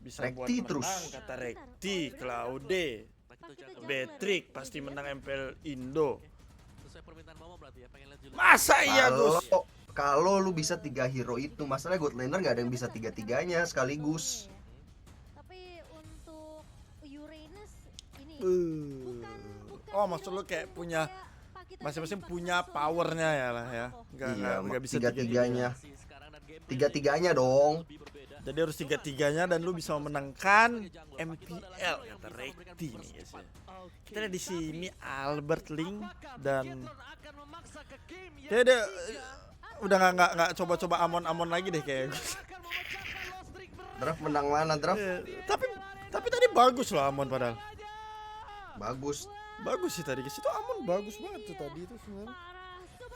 bisa buat Rekti menang, terus. kata Rekti, Claude, Betrik pasti menang MPL Indo. Sesuai permintaan Mama berarti ya, pengen lihat Julian. Masa iya Gus? Kalau lu bisa 3 hero itu, masalahnya God Laner nggak ada yang bisa tiga-tiganya sekaligus. Tapi untuk Uranus ini Oh, maksud lu kayak punya masing-masing punya powernya ya lah ya. Nggak bisa tiga-tiganya. Tiga-tiganya dong. Jadi harus tiga-tiganya dan lu bisa memenangkan MPL kata Rekti nih guys ya. Kita lihat di sini Albert Link dan kayak dia udah nggak coba-coba Amon lagi deh kayak. Draft menang mana draft? Tapi tadi bagus loh Amon padahal. Bagus sih tadi guys, itu Amon bagus banget tuh tadi itu sebenarnya.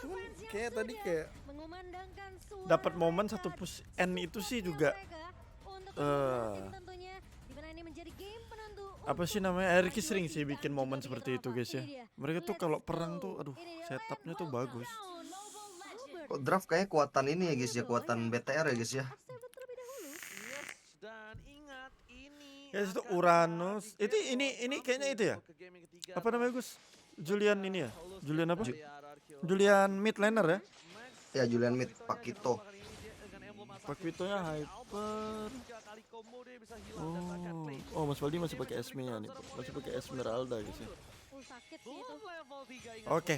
Cuman kayak tadi kayak dapat momen satu push N itu sih juga apa sih namanya, Erki sering sih bikin momen seperti itu guys ya. Mereka tuh kalau perang tuh aduh setupnya tuh bagus. Kok draft kayak kuatan ini ya guys ya, kuatan BTR ya guys ya. Dan ingat ini Guys itu Uranus. Ini kayaknya itu ya. Apa namanya Gus? Julian ini ya? Julian apa? Julian mid laner ya? Ya Julian mid Pakito. Pakitonya hyper. Oh Mas Waldi masih pakai Esme nya nih. Masih pakai Esmeralda guys ya. Oke.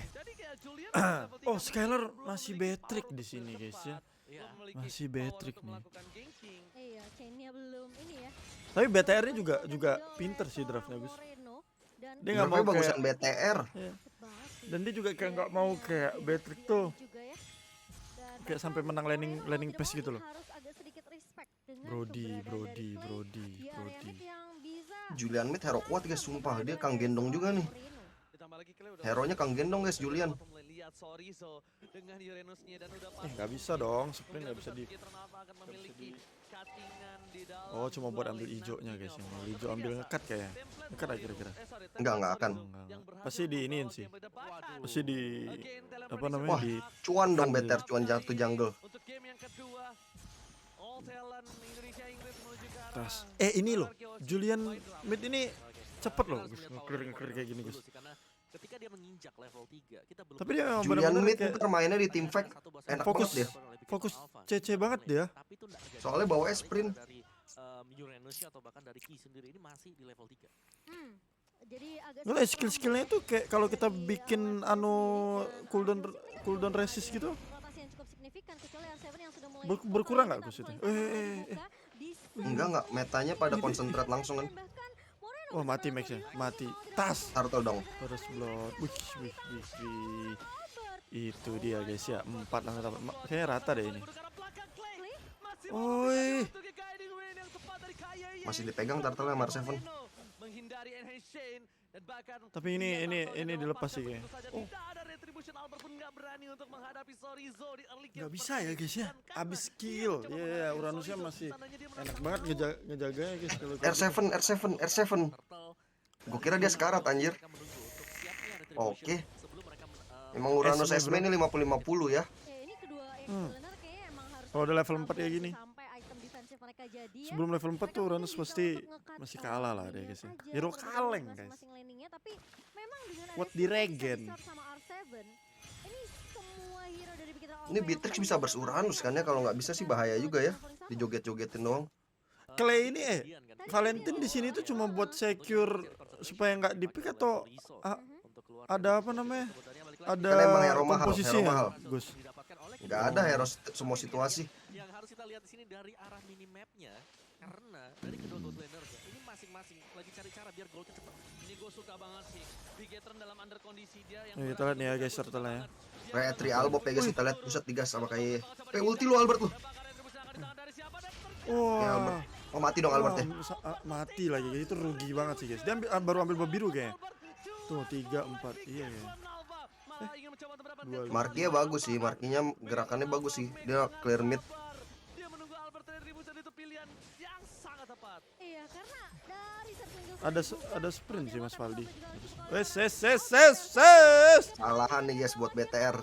Oh Skylar masih Betrik di sini guys ya. Masih Betrik nih. Iya, chainnya belum ini ya. Tapi BTR-nya juga pinter sih draftnya Gus. Dia nggak mau bagusan kayak BTR. dan dia juga kayak nggak mau kayak Betrik tuh kayak sampai menang landing pass gitu loh. Brody. Julian mid hero kuat guys, sumpah dia Kang Gendong juga nih. Hero-nya Kang Gendong guys, Julian. Nggak bisa dong, sprint nggak bisa di. Oh cuma buat ambil hijaunya guys, yang hijau ambil ngekat kayak. Ngekat aja kira-kira. Enggak akan. Pasti di iniin sih. Pasti di apa namanya? Wah, Di cuan dong BTR, cuan jatuh jungle. tas. Ini loh, Julian mid ini cepet loh, Gus. Nge-clear kayak gini, Gus. Ketika dia menginjak level 3, kita belum Tapi dia memang Julian benar-benar mid kayak ntar mainnya di team fight enak banget dia. Fokus CC banget dia. Soalnya bawa sprint. dari Uranus atau bahkan dari Ki sendiri ini masih di level 3. Jadi agak Nggak, skill-skillnya itu kayak kalau kita bikin cooldown resist gitu rotasi yang cukup signifikan kecuali R7 yang sudah mulai berkurang nggak Gus itu? Enggak, metanya pada konsentrat langsung kan. Wah mati Max-nya, mati. Tas. Turtle dong. Terus blood. Wih. Itu dia guys ya, 4 langsung dapat. Kayaknya rata deh ini. Oi. Masih dipegang Turtle sama R7. Tapi ini dilepas sih kayaknya. Oh. Nggak bisa ya guys ya. Abis kill. Iya, Uranusnya masih enak banget ngejaganya guys kalau R7. Gue kira dia sekarat anjir. Oke. Emang Uranus Esme ini 50-50 ya. ini kedua Explainer kayaknya emang harus Kalau udah level 4 kayak gini. sampai item defensif mereka jadi ya. Sebelum level 4 tuh Uranus pasti masih kalah lah dia guys ya. Hero kaleng guys. Tapi memang dengan Kuat ada di regen. sama R7, ini semua hero dari Big Hero Ini Beatrix bisa bersuranus kan ya, kalau nggak bisa sih bahaya juga ya. Dijoget-jogetin doang. Clay ini Valentine di sini tuh cuma buat secure supaya nggak di-pick atau ada apa namanya? Ada Kan emang hero mahal, komposisinya, Gus. Nggak ada hero semua situasi. Yang harus kita lihat di sini dari arah minimapnya, karena dari kedua gold laner ini masing-masing lagi cari cara biar goldnya cepat. Ini gue suka banget sih. Bigetron dalam under kondisi dia yang Kita lihat nih ya guys turtle ya. Retri Albob ya guys, kita lihat pusat digas sama kayak. Ulti lu Albert lu. Ya, Albert. Wah. Oh mati dong Albert ya. Mati lagi guys, itu rugi banget sih guys. Dia baru ambil bab biru kayaknya. Tuh 3 4 iya ya. Markinya bagus sih, markinya gerakannya bagus sih. Dia clear mid. dia menunggu Albert Retribution itu pilihan yang sangat tepat. Iya, karena dari Ada sprint sih Mas Valdi. Ses. Salahan nih guys buat BTR.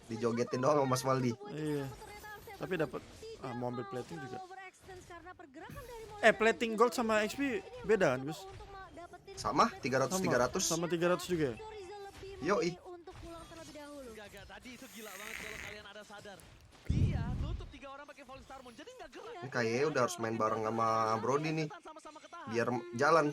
Dijogetin doang sama Mas Waldi. Iya. Tapi dapat mau ambil plating juga. karena pergerakan dari Moira dan plating juga gold sama Sorriso, XP ini yang beda kan, mencoba Gus? untuk dapetin Sama 300 Sama, 300. sama 300 juga ya? Sorriso lebih Yoi. memilih untuk pulang terlebih dahulu. Gak, tadi itu gila banget kalau kalian ada sadar. Dia nutup 3 orang pakai Falling Star Moon, jadi nggak gerak. Ini kayaknya udah harus main bareng sama Brody nih. Sama-sama ketahan. Biar jalan.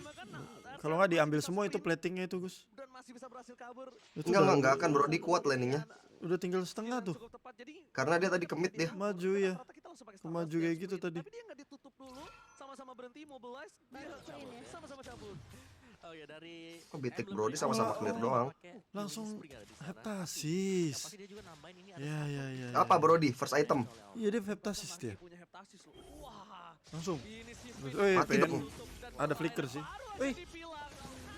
Kalau nggak diambil semua itu platingnya itu, Gus. Dan masih bisa berhasil kabur. Itu Enggak akan Brody kuat landingnya. udah tinggal setengah tuh. Cukup tepat, jadi Karena dia tadi kemit dia. Maju ya. rata-rata kita langsung pakai Star Maju Wars, kayak dia gitu split. tadi. Tapi dia nggak ditutup dulu, sama-sama berhenti, mobilize, dia Sprint ya. sama-sama cabut. Oh ya dari Kok Bitik Brody sama-sama clear doang. Langsung heptasis. Pasti dia juga nambahin ini Ya, ya, ya. ya. Apa Brody? First item. Iya, dia heptasis dia. punya heptasis loh. Wah, Langsung. ini sih Mati PN. dong. Ada flicker sih. Wih,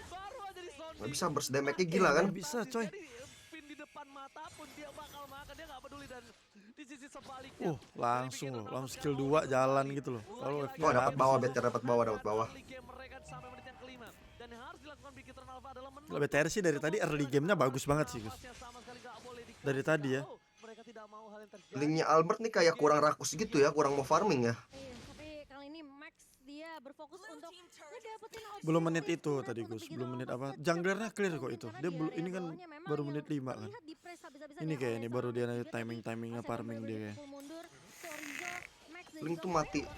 baru aja di zone. Nggak bisa burst damage-nya gila kan? Nggak bisa, coy. Jadi pin di depan mata pun dia bakal makan, dia nggak peduli. Dan di sisi sebaliknya Langsung loh, langsung skill 2 jalan gitu loh. Kalau F-nya Oh, dapat habis. bawah BTR, dapat bawah. early game mereka sampai menit yang kelima. Dan yang harus dilakukan Big Eternal Alpha adalah Kalau BTR sih dari tadi early game-nya bagus banget sih, Gus. sama sekali nggak boleh di- Dari tadi ya. Mereka tidak mau hal yang terjadi. Linknya Albert nih kayak kurang rakus gitu ya, kurang mau farming ya. Iya, tapi kali ini Max dia berfokus untuk ngedapetin opsi Belum menit poin itu surat tadi, untuk Gus. Big Belum Eternal menit Alpha apa? sejak Junglernya clear kok sebelumnya itu. karena Dia di belum area ini kan bawahnya memang baru yang menit 5 kan. terlihat di-press habis-habisan Ini ya kayak oleh ini baru dia Sorriso juga timing-timingnya tadi. farming Masih dia ada kayak. full mundur, Sorriso, Max dan Link juga tuh Moira mati. bakal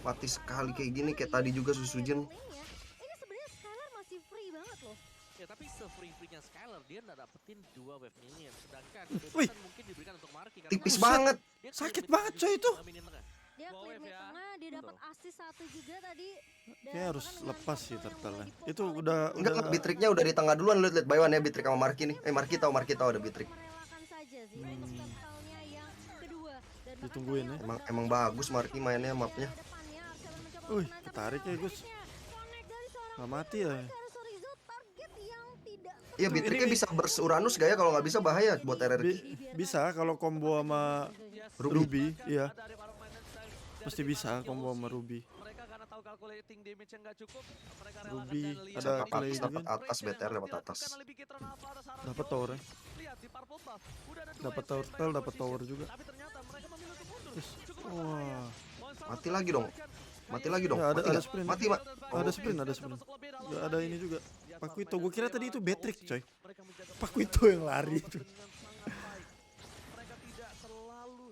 Mati dipercepat sekali kayak arah gini, kayak tadi juga Susujin. laning-nya. Ini sebenarnya Skylar masih free banget loh. Ya tapi se-free-free-nya Skylar dia nggak dapetin 2 wave minion. Sedangkan Wih. kebebasan mungkin diberikan untuk Marky. karena Tipis Buset. banget. dia Sakit clear banget, mid coy, itu. minion tengah. Dia Bawa clear wave mid ya. tengah, dia dapat assist 1 juga tadi. Dan Kayak harus bahkan dengan lepas sih portal yang turtle-nya. mulai Itu dipotong udah oleh Enggak, udah Bitriknya udah di tengah duluan, lihat by one ya Bitrik sama Marky nih. Marky tahu ada Bitrik. merelakan saja sih untuk portalnya yang kedua. Dan bahkan Ditungguin ya. sayang Emang bagus Marky mainnya di mapnya. area depannya, Arcelo mencoba Wih, untuk menancap ketarik ya, Gus. selanjutnya. Connect dari seorang Nggak mati ya. dari Sorriso, target yang tidak Iya, Bitriknya bisa burst Uranus gak ya? Kalau nggak bisa bahaya buat RRQ. Bisa kalau combo sama Ruby, iya. Ada para pemain dan Pasti bisa combo sama Ruby. mereka karena tahu calculating damage yang nggak cukup, mereka Ruby, relakan dan lihat ada ini Clay bisa juga. Dapat atas BTR, dapat atas. dilakukan oleh Big Eternal Alpha, ada Sarah Dapat Jones. tower ya. Lihat di purple buff, udah ada 2 Dapat yang standby turtle, di dapat position. tower juga. Tapi ternyata mereka memilih untuk mundur. Terus, Cukup berbahaya. wah. Monster Mati lagi dong. Mati lagi dong. Ya, ada Mati nggak? sprint. Mati, Mak. Ada sprint, ada sprint. Nggak ada ini juga. Pakuito, gue kira tadi itu Beatrix, coy. Pakuito yang lari itu. Mereka tidak selalu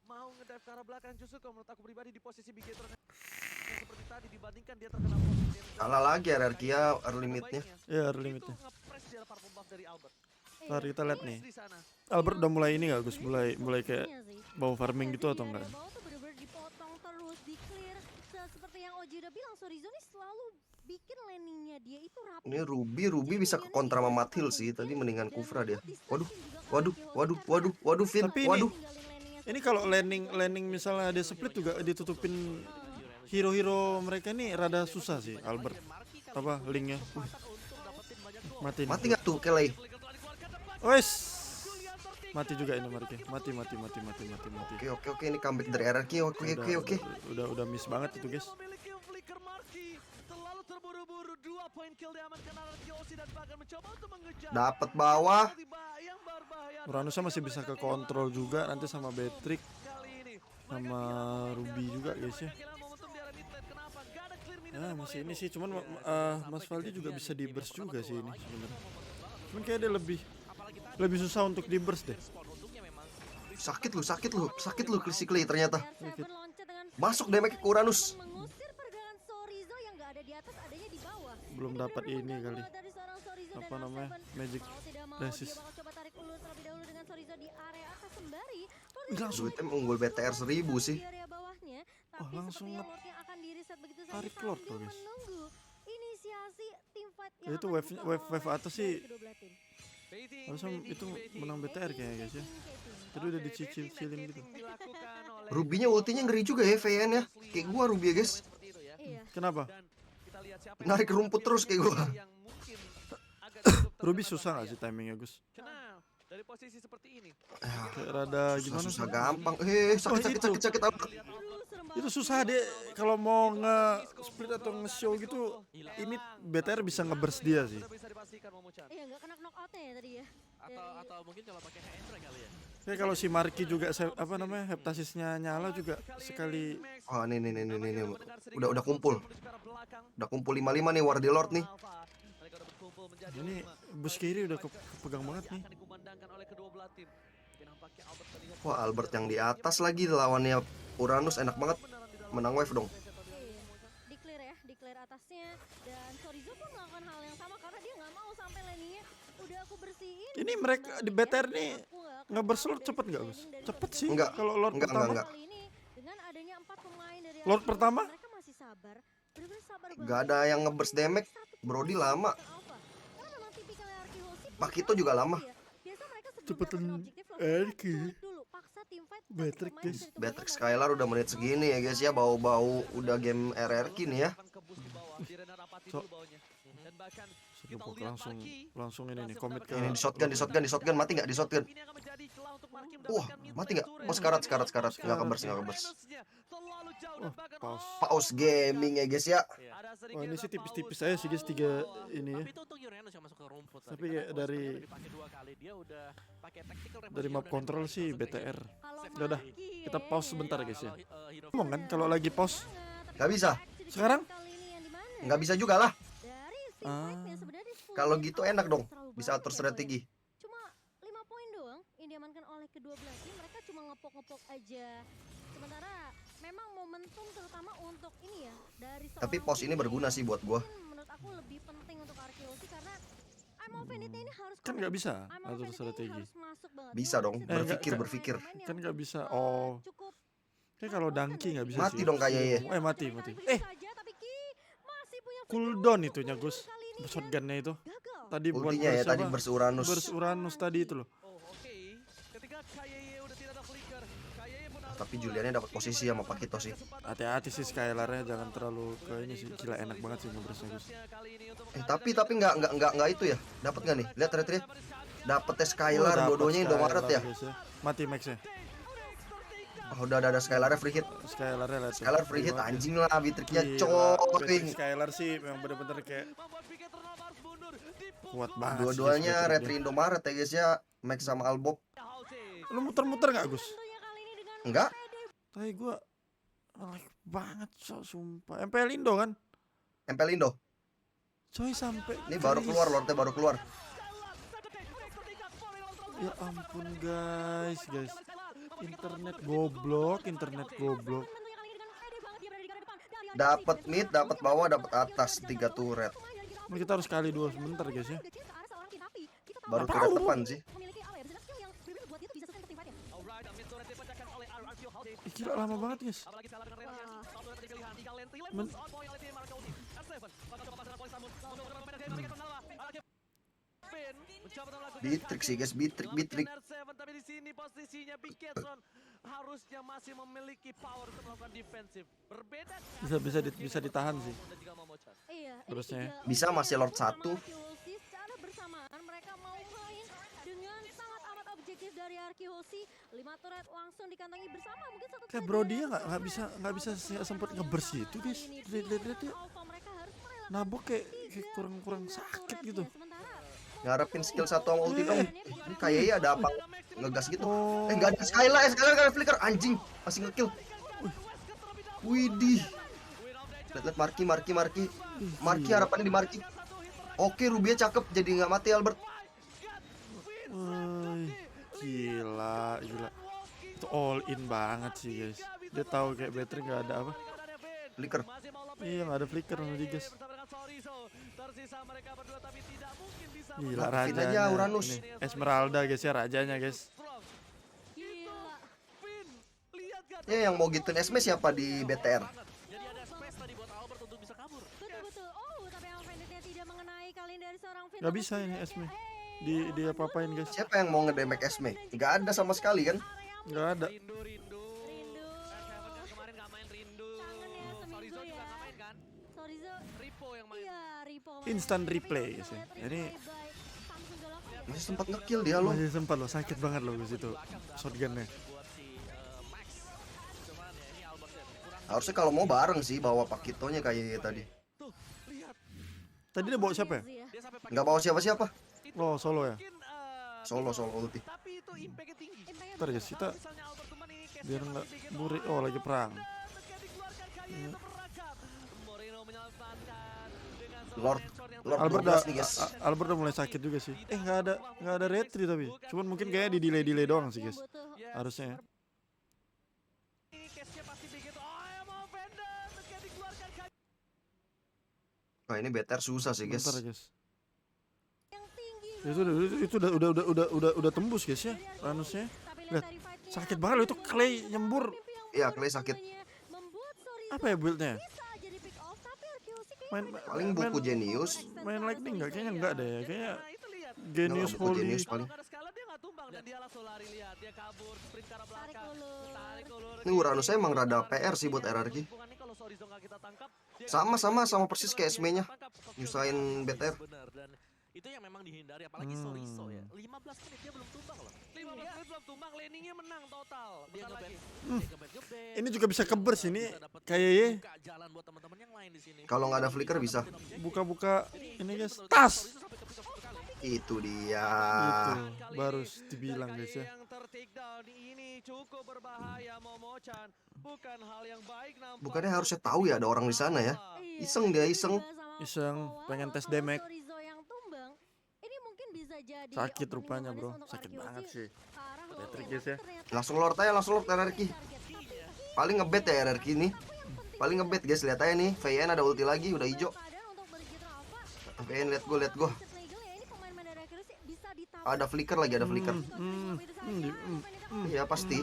mau ngedive ke arah belakang, justru kalau menurut aku pribadi di posisi Big Eternal yang seperti tadi dibandingkan dia terkena posisi yang Kalah lagi RRQ ya early mid-nya. Ya, early mid-nya. Itu nge-press dia purple buff dari Albert. Ntar kita lihat nih. Di sana. Albert udah mulai ini nggak, Gus? Mulai kayak bawa farming gitu atau enggak? Bawah tuh bener-bener dipotong terus, di clear. Seperti yang Oji udah bilang, Sorriso nih selalu bikin landingnya dia itu rapi. Ini Ruby bisa ke kontra sama Mathil sih. Tadi mendingan Kufra dia. Waduh, Fit. Tapi ini- Waduh. Ini kalau landing misalnya ada split juga ditutupin hero-hero mereka nih rada susah sih, Albert. Apa linknya? Mati nih. Mati nggak tuh Kelly? Wes. Mati juga ini Marky. Mati. Oke, ini comeback dari RRQ. Oke. Udah miss banget itu, guys. Memiliki flicker Marky. Terlalu terburu-buru, 2 poin kill diamankan oleh Yosi dan bahkan mencoba untuk mengejar. Dapat bawah. Yang berbahaya. Uranusnya masih bisa ke kontrol juga nanti sama Beatrix Kali ini sama Ruby juga, guys ya. kehilangan momentum di area mid lane. Kenapa? Gak ada clear mid Nah, masih ini sih, cuman Mas Valdi juga bisa di burst juga sih ini sebenarnya. Cuman kayak dia lebih susah untuk di burst deh. Sakit lu si Clay ternyata. CR7 loncat dengan Masuk damage ke Uranus. mengusir pergerakan Sorriso yang nggak ada di atas, adanya di bawah. Belum dapat ini Gangguan kali. dari seorang Sorriso Apa dan namanya? L7. Magic Mau tidak mau resist. dia bakal coba tarik ulur terlebih dahulu dengan Sorriso di area atas sembari. Wih, langsung. Duitnya unggul BTR 1000 sih. Di area bawahnya, tapi langsung sepertinya nge- Lordnya akan di-reset begitu saja tarik Lord sambil tuh, guys. menunggu inisiasi tim fight Ya, itu akan wave dibuka wave oleh atas sih kedua belah tim. harusnya itu menang BTR kayaknya, guys ya. Tadi udah dicicil-cilin gitu. Rubinya ultinya ngeri juga ya VN ya. Kayak gua Ruby ya guys. Iya. Kenapa? Narik rumput terus kayak gua. Ruby susah gak sih timingnya, Gus? Dari posisi seperti ini. Kayak rada gimana Susah sih? gampang. itu. Sakit. Aduh, serem Itu banget. susah deh kalau mau nge-split atau nge-show gitu. Ini BTR bisa nge-burst dia sih. Sudah bisa dipastikan Momo-chan. Iya, nggak kena knockoutnya ya tadi ya. Atau mungkin coba pakai Hendra kali ya. Kayak kalau si Marki juga apa namanya heptasisnya nyala juga sekali. Oh, nih. Udah kumpul. Udah kumpul 55 nih Wardy Lord nih. Ini bus kiri udah kepegang banget nih. Wah, Albert yang di atas lagi lawannya Uranus, enak banget. Menang wave dong. Iya, declare atasnya, dan Chorizo pun melakukan hal yang sama karena dia nggak mau sampai lane-nya udah aku bersihin. Ini mereka di BTR nih nge-burst cepet nggak Gus? Cepet sih. Enggak. Kalau Lord pertama. Enggak. Kali ini dengan adanya 4 pemain dari Lord Arki, pertama? mereka masih sabar. Bener-bener sabar banget. Gak ada yang nge-burst damage. Brody lama. Karena memang tipikalnya Arki Hoshi, Pakito juga lama. biasa mereka sebelum Cepetan dapetin objektif langsung Arki. culik dulu, paksa tim fight satu Batrick, pemain guys. dari tubuh Batrick mereka. Skylar udah menit segini ya guys ya. Bau-bau udah game RRQ nih ya. So- Seru, langsung ini nih komit ke. Ini di shotgun. Mati nggak di shotgun? Wah, mati nggak? Oh, sekarat. Nggak kebers. Paus. Paus Gaming ya guys ya. Oh, ini sih tipis-tipis aja sih guys, 3 ini ya. Tapi itu untuk Uranus yang masuk ke rumput. Tapi kayak dari map control sih BTR. Kalau Udah, Marki kita pause ya. sebentar guys ya. Ngomong kan kalau lagi pause. Nggak bisa. Sekarang? Kali ini yang di mana? Nggak bisa juga lah. Dari si Ah. fight-nya sebenarnya full Kalau game, gitu tapi enak dong. terlalu Bisa banyak atur ya, strategi. Boy. Cuma 5 poin doang yang diamankan oleh kedua belah tim. Mereka cuma ngepok-ngepok aja. Sementara memang momentum terutama untuk ini ya dari Tapi seorang pos ini tim berguna sih buat gua. menurut aku lebih penting untuk Arkeosi karena I'm Offended ini harus Kan nggak bisa I'm atur Offended ini strategi. harus masuk banget. Bisa Dia dong, bisa berpikir. pemain-pemain Kan yang, nggak bisa. eh, Oh, cukup kayak kalau Dangki nggak bisa Mati sih. dong kayaknya. Mati. Eh, tapi Ki masih punya Cooldown free itunya throw Gus. kali ini, dan Shotgunnya itu. gagal. Tadi buat Ultinya ya burst tadi apa? bersuranus. Burst Uranus tadi itu loh. Oh, oke. Ketika KYY udah tidak ada flicker, KYY pun harus Tapi keluar. Juliannya dapat posisi sama Pakito sih. Hati-hati sih Skylarnya, jangan terlalu ke ini sih. Gila enak banget sih ngeburstnya Gus. Kali ini untuk Tapi nggak itu ya. Dapat nggak nih? Lihat retri. Dapetnya Skylar, Dapet dua-duanya Indomaret ya. Skylar, guys, ya. Mati Max-nya. Oh, udah ada Skylar free hit. Skylarnya lihat. tuh. Skylar free hit Gila, anjing lah, bitriknya Gila, coy. Patrick Skylar sih memang bener-bener kayak membuat Piket Ternal harus mundur. kuat banget. sih, Dua-duanya guys, retri Patrick Indomaret ya guys ya. Max sama Albob. dia. Lu muter-muter nggak Gus? Tentunya kali ini dengan Enggak. Tapi gua like banget sumpah. MPL Indo kan? MPL Indo. Coy sampai Ini baru keluar, Lordnya baru keluar. Ya ampun guys. Internet goblok. tentunya kali ini dengan pede banget dia berada di garda depan. Dari Arki Dapat dan mid, juga dapat bawah, dapat atas, 3 turret. Nah, kita harus kali 2 sebentar guys ya. Baru Apa turret lu? depan sih. Memiliki apa ya? Bisa skill yang benar-benar buat dia tuh bisa sustain tim fight-nya. Ih, gila lama banget guys. Men- Bitrik sih guys, bitrik. Tapi di sini posisinya Piketron harusnya masih memiliki power untuk melakukan defensif. Berbeda Bisa ditahan sih. dan juga Momochan. Iya, ini Terusnya. tiga Bisa masih Lord bersama 1. Arki Hoshi secara bersamaan mereka mau main dengan sangat amat objektif dari Arki Hoshi. 5 turret langsung dikantongi bersama, mungkin satu Kayak turret bro dari dia Arki nggak Hoshi. bisa Untuk sempet yang ngebers sama gitu kali guys. ini, Lihat tim dia Alpha mereka harus merelakan nabok kayak tiga kurang pindah sakit turretnya. gitu. Sementara Ngarepin skill 1 sama ulti dong. Ini kayaknya ada apa? Ngegas gitu. Oh. Enggak ada Skylar nggak ada flicker anjing. Masih ngekill. Widih. Lihat Marki. Marki harapannya di Marki. Oke, Rubia cakep jadi nggak mati Albert. Woi, gila. Itu all in banget sih guys. Dia tahu kayak battery nggak ada apa. Flicker. Iya nggak ada flicker nanti guys. Tersisa mereka berdua tapi tidak mungkin bisa Gila Matiin aja rajanya. Uranus. Ini Esmeralda guys ya rajanya guys. gila. Pin. Lihat gak? Ya yang mau gituin Esme siapa di BTR? Jadi ada space tadi buat Albert untuk bisa kabur. Betul. Oh, tapi yang Banditnya tidak mengenai kali ini dari seorang Vin. Nggak bisa ini Esme. Dia apa-apain guys. Siapa yang mau ngedemek Esme? Nggak ada sama sekali kan? Nggak ada. Rindu. Rindu. Seven yang kemarin gak main Rindu. Kangen ya seminggu Sorizo juga ya. gak main kan? Sorizo. Ripo yang main. Iya, Ripo. Instant Tapi replay, kita guys ya. ngeliat Ini- replay by Samsung Galak. Masih sempat ngekill dia loh. Masih sempat loh, sakit banget loh guys itu shotgunnya. Buat si Max. Cuman ya ini Albert ya kurang. Harusnya kalau mau bareng sih bawa Pakitonya kayak tadi. Tuh, lihat. Tadi dia bawa siapa ya? Iya. Dia sampai pakai Nggak bawa siapa-siapa. itu Oh, solo ya? mungkin Solo ulti. Tapi itu impact-nya tinggi. Impactnya Ntar guys, besar. kita Misalnya Albert Tuman ini case-nya biar masih nggak bikin buri. orang. Oh, lagi perang. Ketika dikeluarkan Kaya itu berangkat. Moreno menyelamatkan dengan seorang Lord headshot yang Lord Albert 12 nih guys. Albert udah mulai sakit juga sih. Nggak ada retri tapi. Cuman mungkin kayaknya di delay doang sih guys. Yang butuh Yes. Harusnya ya. Ini case-nya pasti begitu. Oh, ya mau Vendor. Ketika dikeluarkan Kaya. Nah ini BTR susah sih guys. Bentar guys. yang tinggi. Itu udah tembus guys ya. Ranusnya. Tapi Lihat, dari fight-nya, sakit banget loh itu Clay nyembur. Iya, Clay sakit. Membuat Sorry Apa ya buildnya? bisa jadi pick off, tapi Arkeosi kayaknya Main Paling buku Genius. main lightning nggak? Kayaknya enggak deh. Kayaknya Nah, itu lihat. Genius buku Holy. Genius Kalau paling. nggak ada skala dia nggak tumbang dan dia langsung lari, lihat dia kabur sprint ke arah Tarik belakang. ulur. Tarik ulur. Ini Uranusnya emang rada PR sih buat RRQ. Hubungannya kalau Sorizo nggak kita tangkap, dia Sama persis kayak SME-nya. Nyusahin BTR. Benar, dan itu yang memang dihindari apalagi Sorizo ya. 15 menit dia belum tumbang loh. 15 menit belum tumbang, laningnya menang total. Dia ngebet. Ini juga bisa kebers ini. Kayaknya Buka jalan buat teman-teman yang lain di sini. Kalau nggak ada flicker bisa. buka ini guys. Tas. Itu dia. Itu baru dibilang guys ya. Yang ter-takedown ini cukup berbahaya Momo-chan. Bukan hal yang baik nampaknya. Bukannya harusnya tahu ya ada orang di sana ya. Iya, Iseng dia, ini iseng. juga sama Iseng, Powell. pengen tes Kalau damage. Sorriso yang tumbang, ini mungkin bisa jadi Sakit opening rupanya manis bro. untuk Sakit Arkeosi banget sih. ke arah Lord Patrick Lane. guys ya. Ternyata Langsung Lord aja, langsung Lord RRQ. Paling ngebet ya RRQ ini. Paling ngebet guys, lihat aja nih. VN ada ulti lagi, udah hijau. keadaan untuk Brigitte Rafa, VN lihat gue. Chip Legal ya, ini pemain-pemain dari Arkeosi bisa ditawar. Ada flicker lagi, ada flicker. Iya pasti.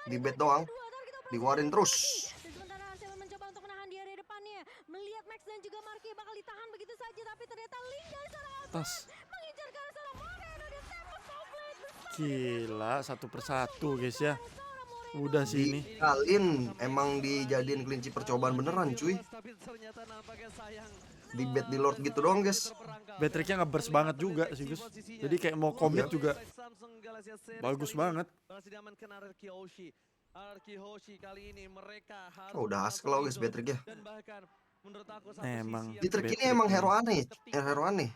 Di bet doang. Dikeluarin terus. Dan sementara Arsenal mencoba untuk menahan di area depannya. Melihat Max dan juga Marky bakal ditahan begitu saja, tapi ternyata Link dari seorang Tas. mengincar ke arah seorang Moreno dan tembak Soulblade besar Gila satu persatu guys ya. Udah sih ini. Dialin emang dijadiin kelinci percobaan beneran cuy. Tapi ternyata nampaknya sayang. Di bet di Lord gitu doang guys. Baterainya ngeburst banget juga sih guys. Jadi kayak mau commit juga bagus banget. Berhasil diamankan Arki Hoshi. Arki Hoshi kali ini mereka harus Oh, udah hasil loh guys Batrick ya. dan bahkan menurut aku satu Emang. sisi yang Batrick ini Batrick emang ini. hero aneh. Hero aneh.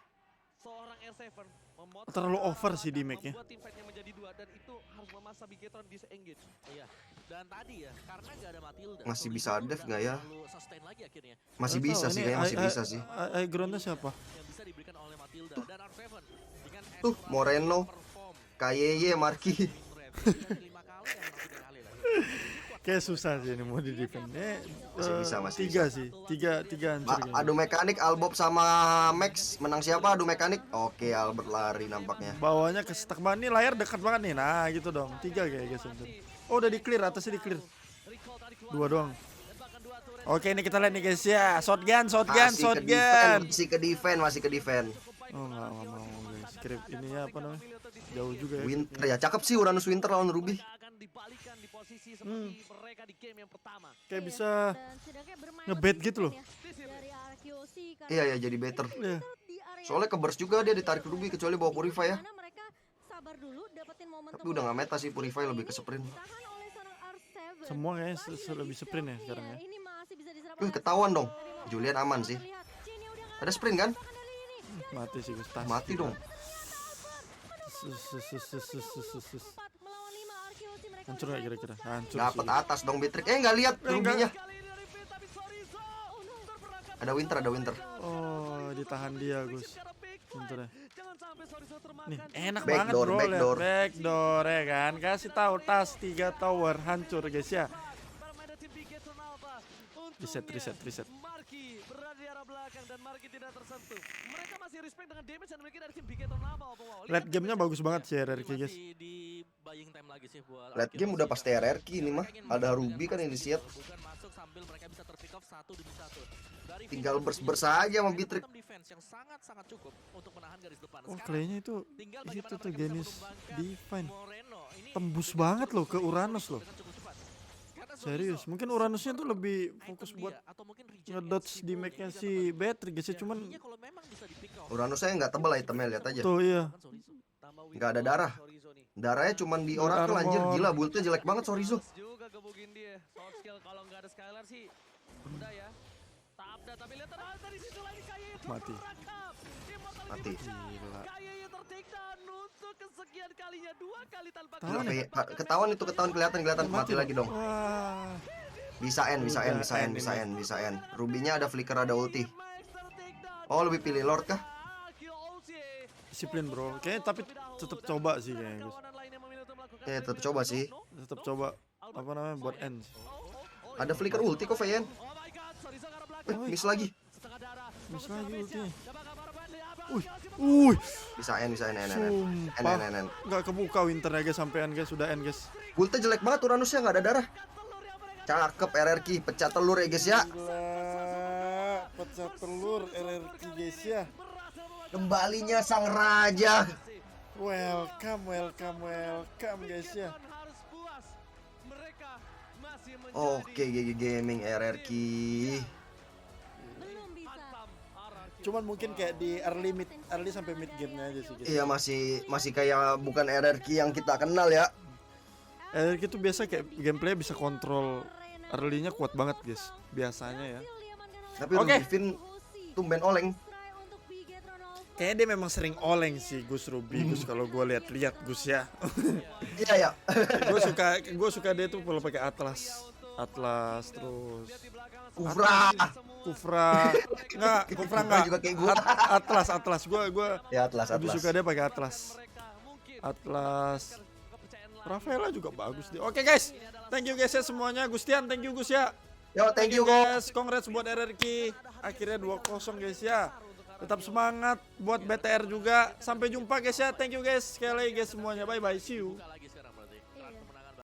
seorang R7 memotong Terlalu over bahkan sih di make-nya. membuat tim fight-nya menjadi dua dan itu harus memaksa Bigetron disengage. Iya. Dan tadi ya karena gak ada Matilda. Masih Sorizo bisa def nggak ya? terlalu sustain lagi akhirnya. Masih Nggak bisa tahu, sih ini kayaknya masih bisa sih. High groundnya siapa? Yang bisa diberikan oleh Matilda dan R7 dengan Tuh, extra Moreno. perform. KYY Marky. Dari 5 kali yang masih 3 kali lah. Kayak susah sih ini mau di defend. Masih Tiga sih. Tiga hancur kayaknya. Adu mekanik Albob sama Max menang siapa adu mekanik? Oke, Albert lari nampaknya. Bawahnya ke stuck banget nih, layar dekat banget nih. Nah gitu dong. Tiga kayak guys hancur. Oh udah di clear, atasnya di clear. Dua doang. Oke ini kita lihat nih guys ya. Shotgun. Masih ke defend. Oh nggak mau guys. Script ini apa namanya? Jauh juga ya. Winter ya, cakep sih Uranus Winter lawan Ruby. Akan dibalikan di posisi seperti mereka di game yang pertama. Kayak bisa dan setidaknya bermain ngebet lebih gitu loh. defend ya dari Arkeosi karena Iya ya, jadi better. Iya. di area Soalnya ke burst juga dia ditarik Ruby kecuali bawa Purify ya. mana mereka sabar dulu dapetin momentum. Tapi udah nggak meta sih Purify, lebih ke sprint. Ditahan oleh seorang R7. Semua kayaknya Masih lebih di sprint ya stealth-nya. sekarang ya. Ini masih bisa diserap Wih, oleh ketahuan dong. Arsenal. Julian aman sih. Terlihat, Genie udah nggak Ada sprint kan? bahkan dari ini. Mati sih guys. Tas. Mati dong. Empat melawan 5 Arkeosi mereka Hancur udah gak kira-kira? Hancur Dapat sih. atas dong Batrick. Nggak lihat Ruby-nya. Kali ini repeat tapi Sorizo terperangkap. Ada Winter. Oh ditahan dia Gus. Secara big play. Bentar ya. Jangan sampai Sorizo termakan. Nih enak Backdoor, banget bro. backdoor. Lihat. Backdoor ya kan. Kasih tahu tas 3 tower hancur guys ya. Permainan tim Bigetron Alpha. Reset. Untungnya, Marky berada di arah belakang dan Marky tidak tersentuh. Mereka masih respect dengan damage yang dimiliki dari tim Bigetron Alpha. Wow. Late gamenya bagus banget sih RRQ guys. Masih di buying time lagi sih buat Late game udah pasti RRQ ini mah. Ada Ruby kan yang disiap. bukan masuk sambil mereka bisa terpick off satu demi satu. Dari Tinggal Vincent burst-burst sendiri, aja sama mereka Bitrick. tetap defense yang sangat cukup untuk menahan garis depan. Oh Sekarang, kayaknya itu tinggal itu bagaimana tuh mereka bisa Genis menumbangkan Divine. Moreno. Ini Tembus dengan banget loh ke Sorizo Uranus loh. dengan cukup cepat. Karena Serius, Sorizo mungkin Uranusnya tuh lebih fokus item buat dia, atau mungkin regen ngedodge si di Bull make-nya yang si tidak Batrick guys ya. Cuman Jadinya kalau memang bisa di pick off, Uranusnya nggak tebel itemnya, lihat aja. tuh iya. kan Sorizo. Tambah Nggak ada win darah. Sorizo nih. Darahnya cuman di Nggak Oracle armor. anjir, gila build-nya jelek banget Sorizo. Juga gebugin dia. Soft skill kalau nggak ada Skylar sih udah ya. Tabda tapi lihat dari situ lagi Kaya Mati. terperangkap. Immortality Mati. pecah. Gila. Kaya tertake down. untuk kesekian kalinya 2 kali tanpa Tahan ya? Ketahuan itu, kelihatan mati lagi dong. Wah. Bisa end. Rubinya ada flicker, ada ulti. Oh, lebih pilih Lord kah? Disiplin bro. Kayaknya tapi tetap coba sih kayaknya Gus. Ya tetap coba sih. Tetap coba apa namanya buat end. Ada flicker ulti kok Vayne. Miss lagi. Miss lagi ultinya. Wih. Bisa end. Sumpah. End. Nggak kebuka winternya guys, sampean guys, sudah end guys. Ulti jelek banget Uranusnya, nggak ada darah. Cakep RRQ, pecah telur ya guys ya. Gila, pecah telur RRQ guys ya. Kembalinya sang raja. Welcome guys ya. Oke, GG Gaming RRQ. Belum bisa. Cuman mungkin kayak di early sampai mid game-nya aja sih guys. Iya, masih kayak bukan RRQ yang kita kenal ya. RRQ tuh biasa kayak gameplay bisa kontrol early-nya kuat banget guys, biasanya ya. Tapi Oke. Rubivin tumben oleng. Kayaknya dia memang sering oleng sih Gus Ruby Gus, kalau gue lihat Gus ya. Iya ya. Gue suka dia tuh kalau pakai Atlas terus Kufra enggak juga kayak gua. Atlas gue Ya Atlas. lebih suka dia pakai Atlas. Rafaela juga bagus dia. Oke guys, thank you guys ya semuanya. Gustian, thank you Gus ya. Yo, thank you guys. Congrats buat RRQ. Akhirnya 2-0 guys ya. Tetap semangat buat BTR juga. Sampai jumpa guys ya. Thank you guys sekali lagi guys semuanya. Bye bye. See you.